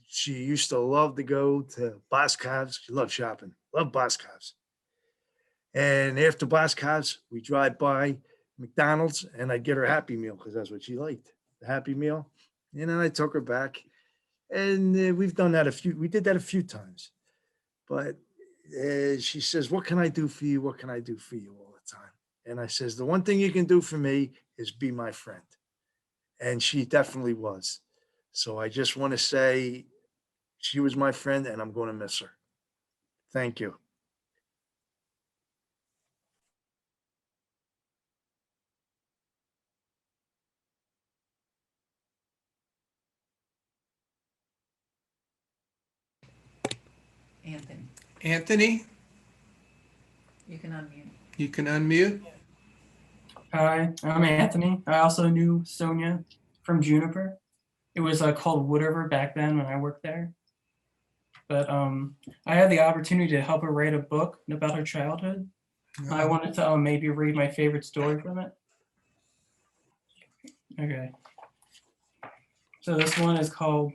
she used to love to go to Boscov's. She loved shopping, loved Boscov's. And after Boscov's, we drive by McDonald's, and I'd get her a Happy Meal because that's what she liked, the Happy Meal. And then I took her back, and we did that a few times. But she says, what can I do for you? What can I do for you all the time? And I says, the one thing you can do for me is be my friend. And she definitely was. So I just want to say she was my friend, and I'm going to miss her. Thank you. Anthony, Anthony, you can unmute. you can unmute. Hi, I'm Anthony. I also knew Sonya from Juniper. It was called Wood River back then when I worked there. But I had the opportunity to help her write a book about her childhood. I wanted to maybe read my favorite story from it. Okay. So this one is called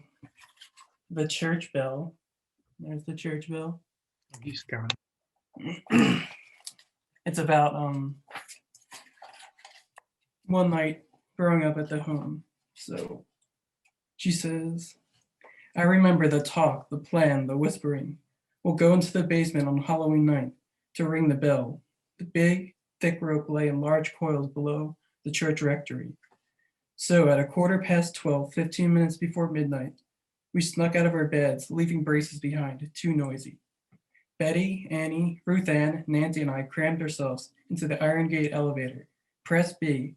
The Church Bell. There's the church bell. He's gone. It's about one night growing up at the home. So she says, I remember the talk, the plan, the whispering. We'll go into the basement on Halloween night to ring the bell. The big, thick rope lay in large coils below the church rectory. So at 12:15, 15 minutes before midnight, we snuck out of our beds, leaving braces behind, too noisy. Betty, Annie, Ruth Ann, Nancy, and I crammed ourselves into the Iron Gate elevator, press B,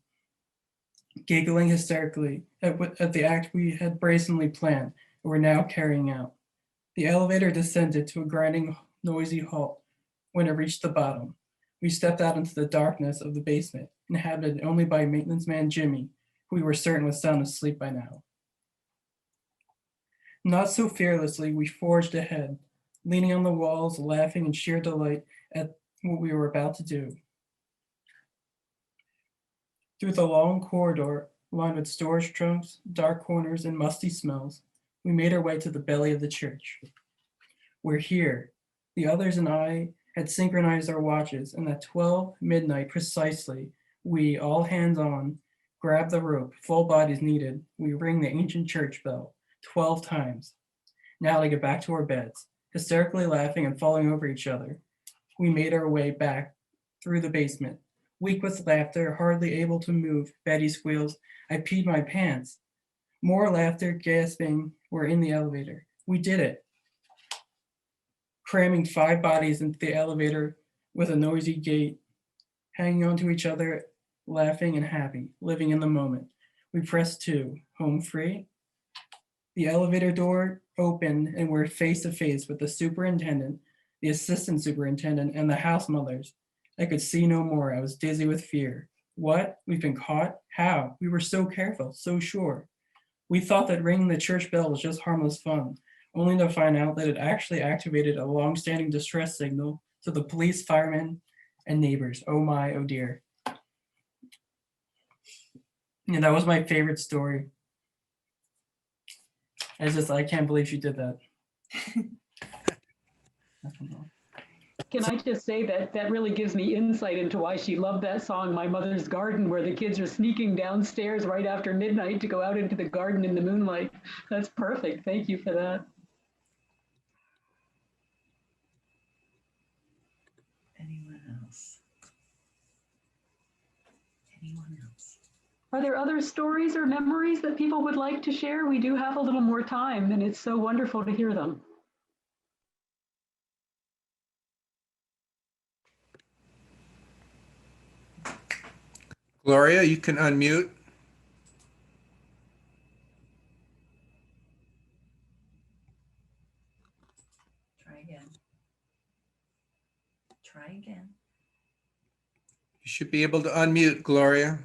giggling hysterically at the act we had brazenly planned and were now carrying out. The elevator descended to a grinding, noisy halt when it reached the bottom. We stepped out into the darkness of the basement, inhabited only by maintenance man Jimmy, who we were certain was sound asleep by now. Not so fearlessly, we forged ahead, leaning on the walls, laughing in sheer delight at what we were about to do. Through the long corridor, lined with storage trunks, dark corners, and musty smells, we made our way to the belly of the church. We're here. The others and I had synchronized our watches, and at 12 midnight precisely, we, all hands on, grab the rope, full bodies needed, we ring the ancient church bell 12 times. Now to get back to our beds, hysterically laughing and falling over each other. We made our way back through the basement. Weak with laughter, hardly able to move, Betty squeals, I peed my pants. More laughter, gasping, we're in the elevator. We did it. Cramming 5 bodies into the elevator with a noisy gate, hanging onto each other, laughing and happy, living in the moment. We pressed 2, home free. The elevator door opened and we're face to face with the superintendent, the assistant superintendent, and the house mothers. I could see no more. I was dizzy with fear. What? We've been caught? How? We were so careful, so sure. We thought that ringing the church bell was just harmless fun, only to find out that it actually activated a long-standing distress signal to the police, firemen, and neighbors. Oh my, oh dear. And that was my favorite story. I can't believe she did that. I don't know. Can I just say that that really gives me insight into why she loved that song, My Mother's Garden, where the kids are sneaking downstairs right after midnight to go out into the garden in the moonlight. That's perfect. Thank you for that. Anyone else? Anyone else? Are there other stories or memories that people would like to share? We do have a little more time, and it's so wonderful to hear them. Gloria, you can unmute. Try again. Try again. You should be able to unmute, Gloria.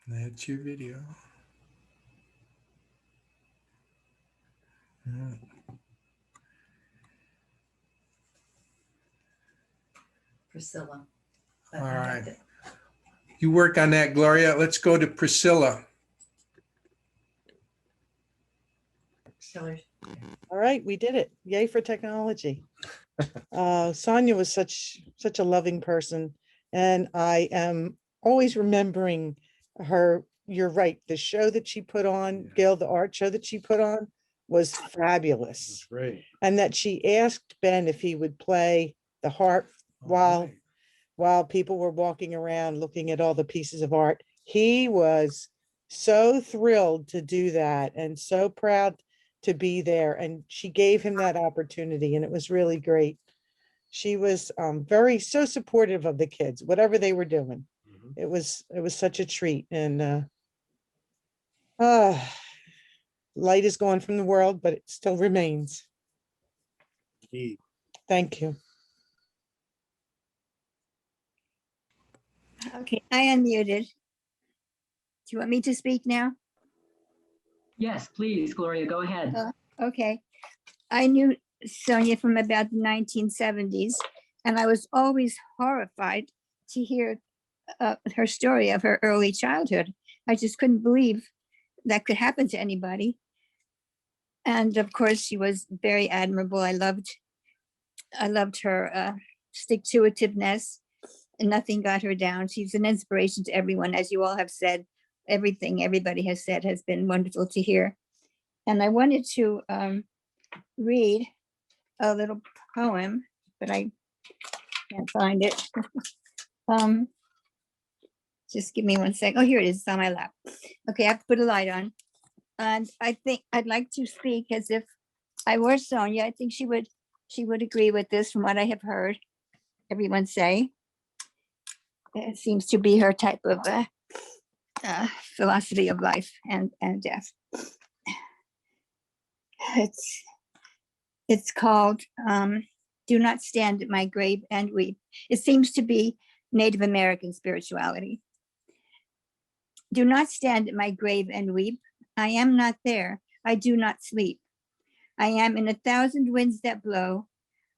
That's your video. Yeah. Priscilla. All right. You work on that, Gloria. Let's go to Priscilla. All right, we did it. Yay for technology. Sonya was such a loving person, and I am always remembering her. You're right. The show that she put on, Gail, the art show that she put on was fabulous. That's great. And that she asked Ben if he would play the harp while people were walking around looking at all the pieces of art. He was so thrilled to do that and so proud to be there. And she gave him that opportunity, and it was really great. She was so supportive of the kids, whatever they were doing. It was such a treat. And light is gone from the world, but it still remains. Thank you. Okay, I unmuted. Do you want me to speak now? Yes, please, Gloria, go ahead. Okay. I knew Sonia from about the 1970s, and I was always horrified to hear her story of her early childhood. I just couldn't believe that could happen to anybody. And of course, she was very admirable. I loved her stick-to-itiveness, and nothing got her down. She's an inspiration to everyone, as you all have said. Everything everybody has said has been wonderful to hear. And I wanted to read a little poem, but I can't find it. Just give me 1 sec. Oh, here it is. It's on my lap. Okay, I have to put a light on. And I think I'd like to speak as if I were Sonia. I think she would agree with this from what I have heard everyone say. It seems to be her type of philosophy of life and death. It's called Do Not Stand at My Grave and Weep. It seems to be Native American spirituality. Do not stand at my grave and weep. I am not there. I do not sleep. I am in 1,000 winds that blow.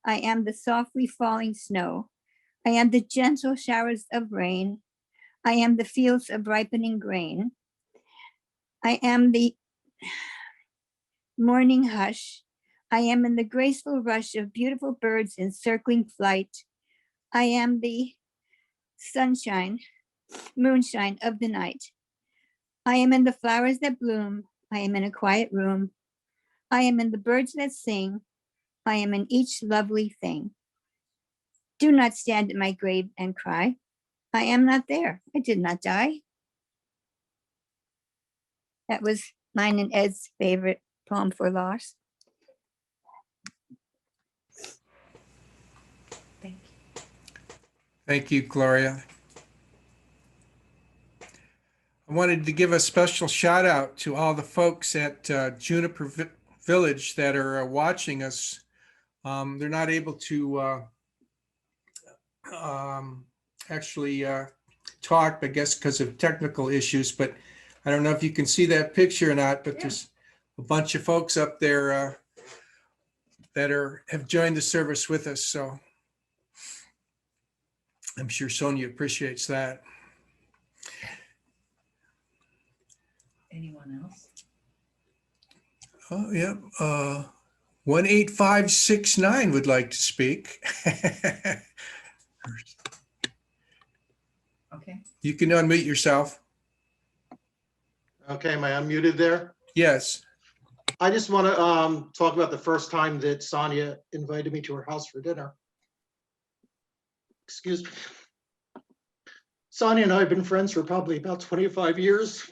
I am the softly falling snow. I am the gentle showers of rain. I am the fields of ripening grain. I am the morning hush. I am in the graceful rush of beautiful birds in circling flight. I am the sunshine, moonshine of the night. I am in the flowers that bloom. I am in a quiet room. I am in the birds that sing. I am in each lovely thing. Do not stand at my grave and cry. I am not there. I did not die. That was mine and Ed's favorite poem for loss. Thank you. Thank you, Gloria. I wanted to give a special shout out to all the folks at Juniper Village that are watching us. They're not able to actually talk, I guess, because of technical issues, but I don't know if you can see that picture or not, but there's a bunch of folks up there that have joined the service with us. So I'm sure Sonya appreciates that. Anyone else? Oh, yeah. 18569 would like to speak. Okay. You can unmute yourself. Okay, am I unmuted there? Yes. I just want to talk about the first time that Sonya invited me to her house for dinner. Excuse me. Sonya and I have been friends for probably about 25 years.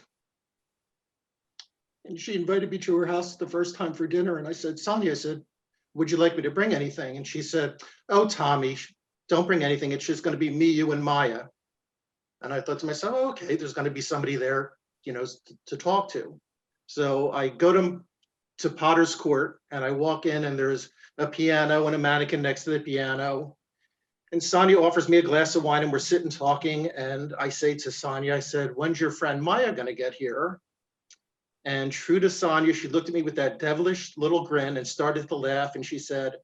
And she invited me to her house the first time for dinner. And I said, Sonya, I said, would you like me to bring anything? And she said, oh, Tommy, don't bring anything. It's just going to be me, you, and Maya. And I thought to myself, oh, okay, there's going to be somebody there, you know, to talk to. So I go to Potter's Court and I walk in and there's a piano and a mannequin next to the piano. And Sonya offers me a glass of wine and we're sitting talking. And I say to Sonya, I said, when's your friend Maya going to get here? And true to Sonya, she looked at me with that devilish little grin and started to laugh. And she said,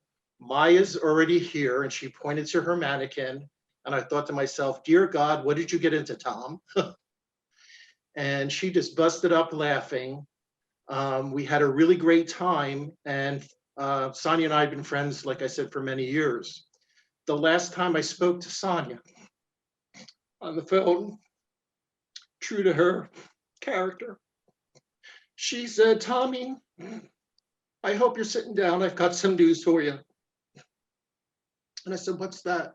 Maya's already here. And she pointed to her mannequin. And I thought to myself, dear God, what did you get into, Tom? And she just busted up laughing. We had a really great time. And Sonya and I have been friends, like I said, for many years. The last time I spoke to Sonya on the phone, true to her character, she said, Tommy, I hope you're sitting down. I've got some news for you. And I said, what's that?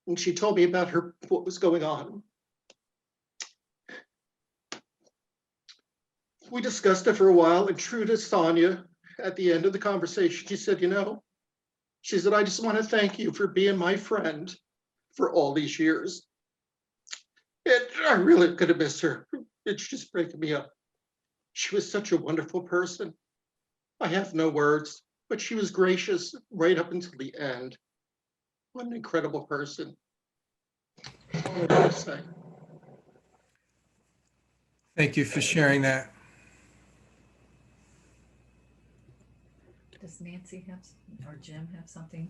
And she told me about what was going on. We discussed it for a while, and true to Sonya, at the end of the conversation, she said, you know, she said, I just want to thank you for being my friend for all these years. And I really could have missed her. It's just breaking me up. She was such a wonderful person. I have no words, but she was gracious right up until the end. What an incredible person. That's all I have to say. Thank you for sharing that. Does Nancy have, or Jim have something?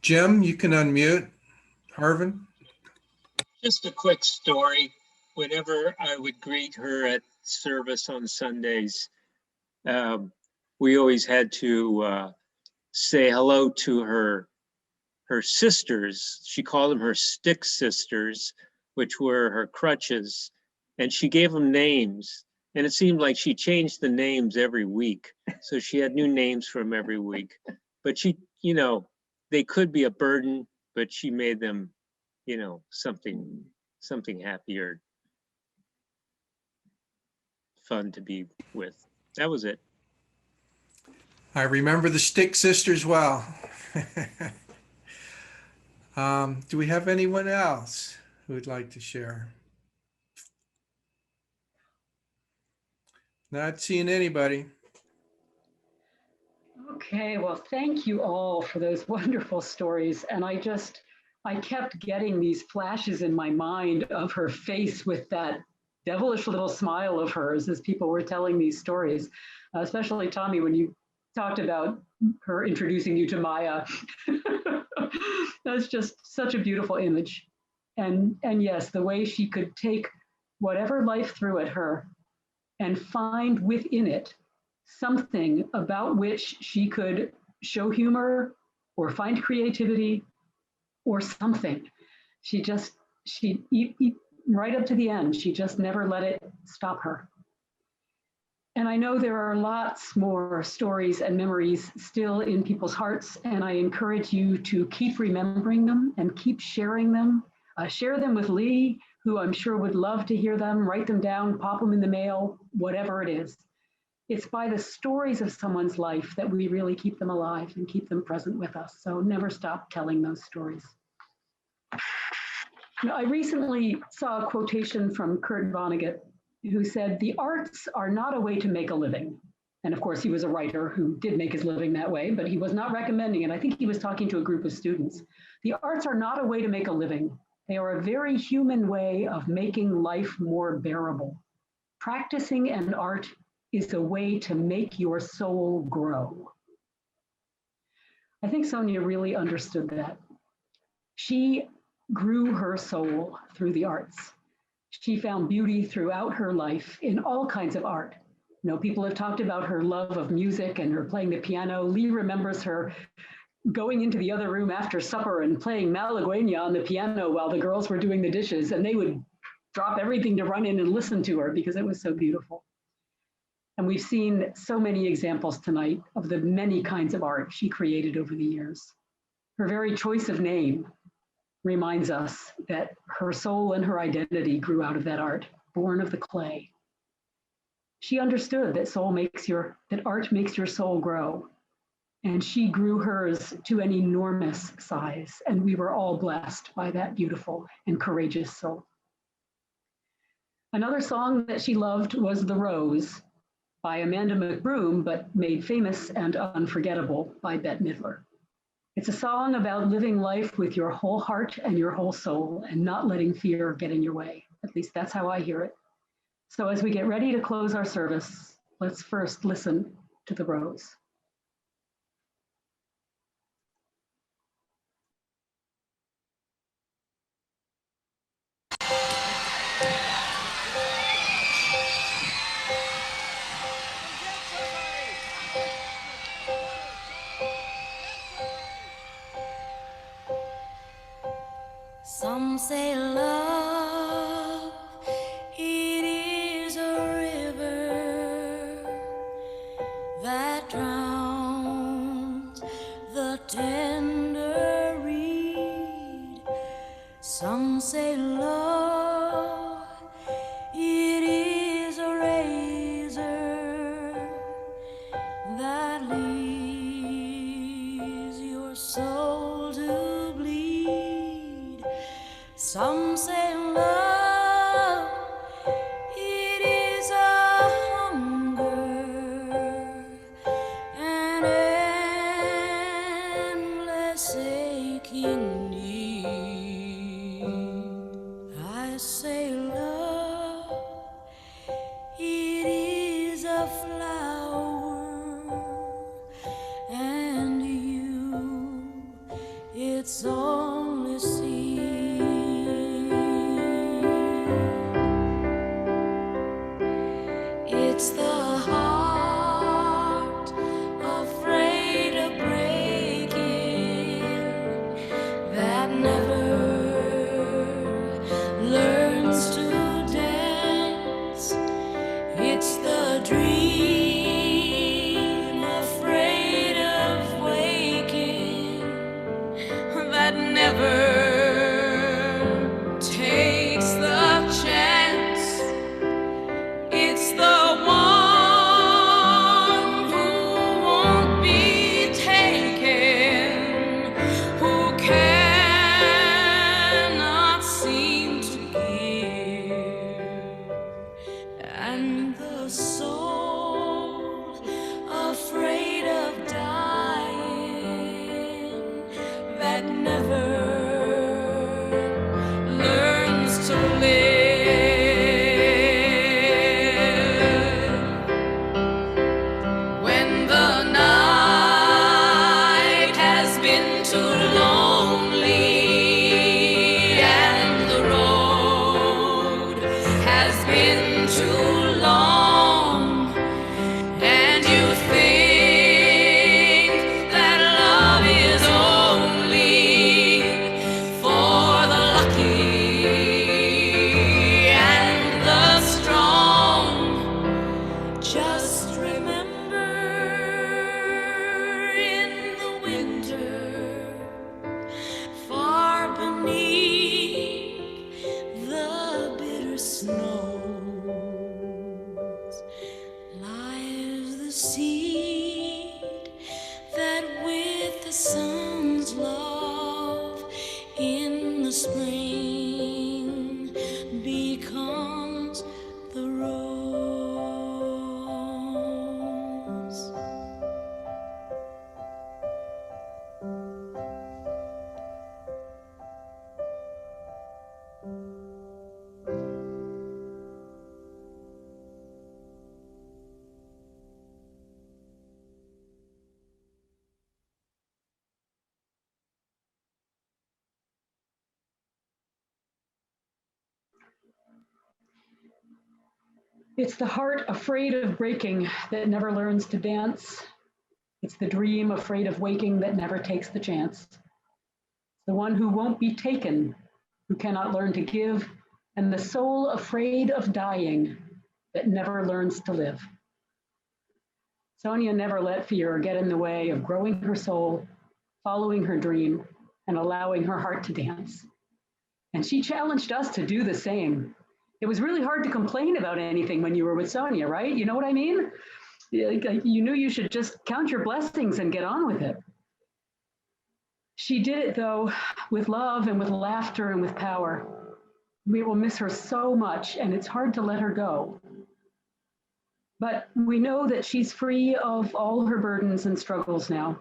Jim, you can unmute. Harvin? Just a quick story. Whenever I would greet her at service on Sundays, we always had to say hello to her sisters. She called them her stick sisters, which were her crutches, and she gave them names. And it seemed like she changed the names every week. So she had new names for them every week. But she, you know, they could be a burden, but she made them, you know, something happier, fun to be with. That was it. I remember the Stick Sisters well. Do we have anyone else who would like to share? Not seeing anybody. Okay, well, thank you all for those wonderful stories. And I kept getting these flashes in my mind of her face with that devilish little smile of hers as people were telling these stories, especially Tommy, when you talked about her introducing you to Maya. That's just such a beautiful image. And yes, the way she could take whatever life threw at her and find within it something about which she could show humor or find creativity or something. She She eat right up to the end. She just never let it stop her. And I know there are lots more stories and memories still in people's hearts, and I encourage you to keep remembering them and keep sharing them. Share them with Lee, who I'm sure would love to hear them. Write them down, pop them in the mail, whatever it is. It's by the stories of someone's life that we really keep them alive and keep them present with us. So never stop telling those stories. Now, I recently saw a quotation from Kurt Vonnegut, who said, "The arts are not a way to make a living." And of course, he was a writer who did make his living that way, but he was not recommending it. I think he was talking to a group of students. The arts are not a way to make a living. They are a very human way of making life more bearable. Practicing an art is a way to make your soul grow. I think Sonya really understood that. She grew her soul through the arts. She found beauty throughout her life in all kinds of art. You know, people have talked about her love of music and her playing the piano. Lee remembers her going into the other room after supper and playing Malagueña on the piano while the girls were doing the dishes, and they would drop everything to run in and listen to her because it was so beautiful. And we've seen so many examples tonight of the many kinds of art she created over the years. Her very choice of name reminds us that her soul and her identity grew out of that art, born of the clay. She understood that art makes your soul grow. And she grew hers to an enormous size. And we were all blessed by that beautiful and courageous soul. Another song that she loved was The Rose by Amanda McBroom, but made famous and unforgettable by Bette Midler. It's a song about living life with your whole heart and your whole soul and not letting fear get in your way. At least that's how I hear it. So as we get ready to close our service, let's first listen to The Rose. Some say love, it is a river that drowns the tender reed. Some say love, it is a razor that leaves your soul to bleed. Some say love, it is a hunger, an endless aching need. I say love, it is a flower, and you, it's only seed. It's the heart afraid of breaking that never learns to dance. It's the dream afraid of waking that never takes the chance. It's the one snows lies the seed that with the sun's love in the spring becomes the rose. It's the heart afraid of breaking that never learns to dance. It's the dream afraid of waking that never takes the chance. The one who won't be taken, who cannot learn to give, and the soul afraid of dying that never learns to live. Sonya never let fear get in the way of growing her soul, following her dream, and allowing her heart to dance. And she challenged us to do the same. It was really hard to complain about anything when you were with Sonya, right? You know what I mean? You knew you should just count your blessings and get on with it. She did it, though, with love and with laughter and with power. We will miss her so much, and it's hard to let her go. But we know that she's free of all her burdens and struggles now,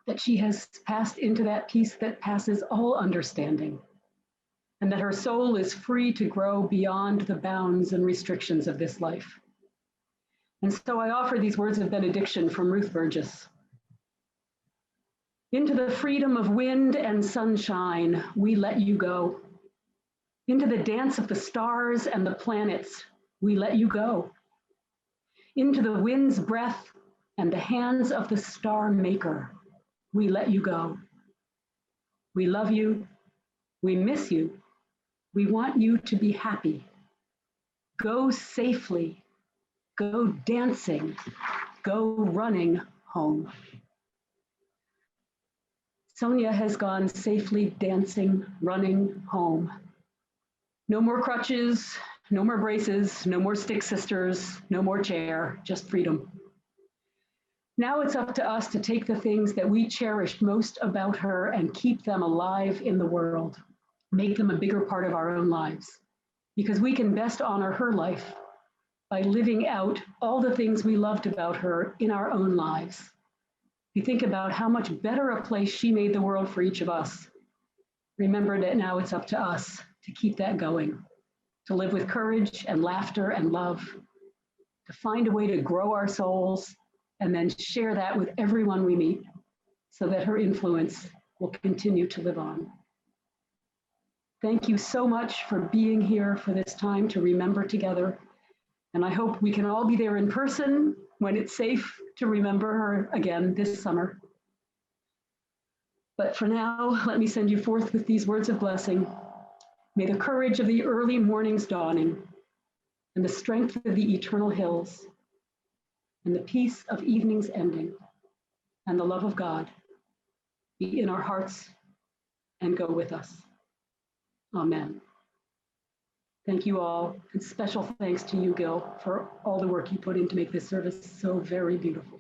that she has passed into that peace that passes all understanding, and that her soul is free to grow beyond the bounds and restrictions of this life. And so I offer these words of benediction from Ruth Burgess. Into the freedom of wind and sunshine, we let you go. Into the dance of the stars and the planets, we let you go. Into the wind's breath and the hands of the star maker, we let you go. We love you. We miss you. We want you to be happy. Go safely. Go dancing. Go running home. Sonya has gone safely dancing, running home. No more crutches, no more braces, no more stick sisters, no more chair, just freedom. Now it's up to us to take the things that we cherished most about her and keep them alive in the world, make them a bigger part of our own lives, because we can best honor her life by living out all the things we loved about her in our own lives. You think about how much better a place she made the world for each of us. Remember that now it's up to us to keep that going, to live with courage and laughter and love, to find a way to grow our souls and then share that with everyone we meet so that her influence will continue to live on. Thank you so much for being here for this time to remember together. And I hope we can all be there in person when it's safe to remember her again this summer. But for now, let me send you forth with these words of blessing. May the courage of the early morning's dawning and the strength of the eternal hills and the peace of evening's ending and the love of God be in our hearts and go with us. Amen. Thank you all, and special thanks to you, Gil, for all the work you put in to make this service so very beautiful.